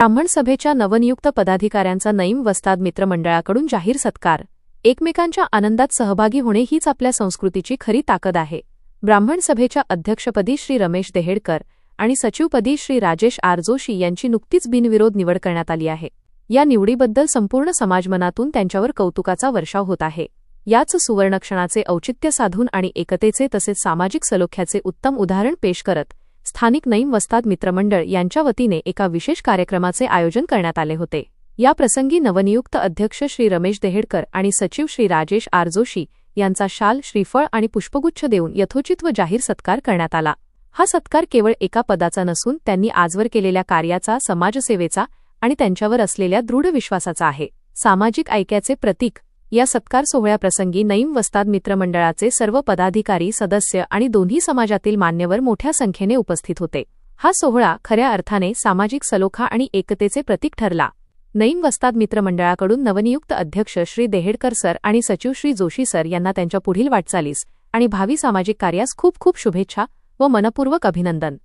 ब्राह्मण सभेच्या नवनियुक्त पदाधिकाऱ्यांचा नईम वस्ताद मित्रमंडळाकडून जाहीर सत्कार। एकमेकांच्या आनंदात सहभागी होणे हीच आपल्या संस्कृतीची खरी ताकद आहे। ब्राह्मण सभेच्या अध्यक्षपदी श्री रमेश देहेडकर आणि सचिवपदी श्री राजेश आर जोशी यांची नुकतीच बिनविरोध निवड करण्यात आली आहे। या निवडीबद्दल संपूर्ण समाजमनातून त्यांच्यावर कौतुकाचा वर्षाव होत आहे। याच सुवर्णक्षणाचे औचित्य साधून आणि एकतेचे तसेच सामाजिक सलोख्याचे उत्तम उदाहरण पेश करत स्थानिक नईम वस्ताद मित्रमंडळ यांच्या वतीने एका विशेष कार्यक्रमाचे आयोजन करण्यात आले होते। या प्रसंगी नवनियुक्त अध्यक्ष श्री रमेश देहेडकर आणि सचिव श्री राजेश आर जोशी यांचा शाल, श्रीफळ आणि पुष्पगुच्छ देऊन यथोचित व जाहीर सत्कार करण्यात आला। हा सत्कार केवळ एका पदाचा नसून त्यांनी आजवर केलेल्या कार्याचा, समाजसेवेचा आणि त्यांच्यावर असलेल्या दृढ विश्वासाचा आहे। सामाजिक ऐक्याचे प्रतीक या सत्कार सोहळ्याप्रसंगी नईम वस्ताद मित्रमंडळाचे सर्व पदाधिकारी, सदस्य आणि दोन्ही समाजातील मान्यवर मोठ्या संख्येने उपस्थित होते। हा सोहळा खऱ्या अर्थाने सामाजिक सलोखा आणि एकतेचे प्रतीक ठरला। नईम वस्ताद मित्रमंडळाकडून नवनियुक्त अध्यक्ष श्री देहेडकर सर आणि सचिव श्री जोशी सर यांना त्यांच्या पुढील वाटचालीस आणि भावी सामाजिक कार्यास खूप खूप शुभेच्छा व मनपूर्वक अभिनंदन।